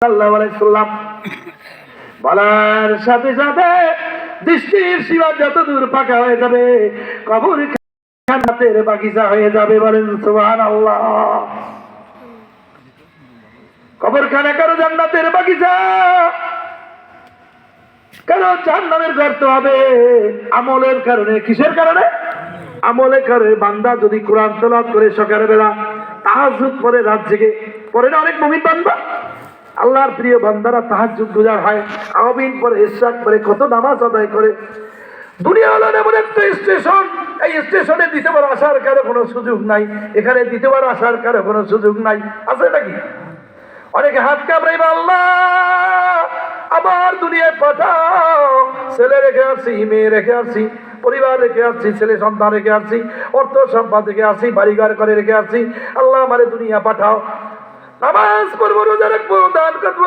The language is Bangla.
সাল্লাল্লাহু আলাইহি সাল্লাম বলার সাথে সাথে দৃষ্টির সীমা যত দূর ফাঁকা হয়ে যাবে, কবর জান্নাতের বাগিচা হয়ে যাবে। বলেন সুবহানাল্লাহ। কবরখানা কারো জান্নাতের বাগিচা, কারো জাহান্নামের গর্ত হবে আমলের কারণে। কিসের কারণে? আমলের কারণে। বান্দা যদি কোরআন তেলাওয়াত করে সকালবেলা, তাহাজ্জুদ পড়ে, রাত জেগে পড়ে না অনেক মুমিন বান্দা, আল্লাহর প্রিয় বান্দারা তাহাজ্জুদ গুজার হয়, আওয়াবিন পড়ে, ইশরাক পড়ে, কত নামাজ আদায় করে। দুনিয়া হলো এমন একটা স্টেশন, এই স্টেশনে দ্বিতীয়বার আসার কারো কোনো সুযোগ নাই, এখানে দ্বিতীয়বার আসার কারো কোনো সুযোগ নাই। আছে নাকি? অনেকে হাত কামড়াই, আল্লাহ আবার দুনিয়ায় পাঠাও, ছেলে রেখে আসছি, মেয়ে রেখে আসছি, পরিবার রেখে আসছি, ছেলে সন্তান রেখে আসছি, অর্থ সম্পদ রেখে আসছি, বাড়িঘর করে রেখে আসছি, আল্লাহ আমারে দুনিয়া পাঠাও। নামাজ পড়বো, রোজা রাখবো, দান করবো,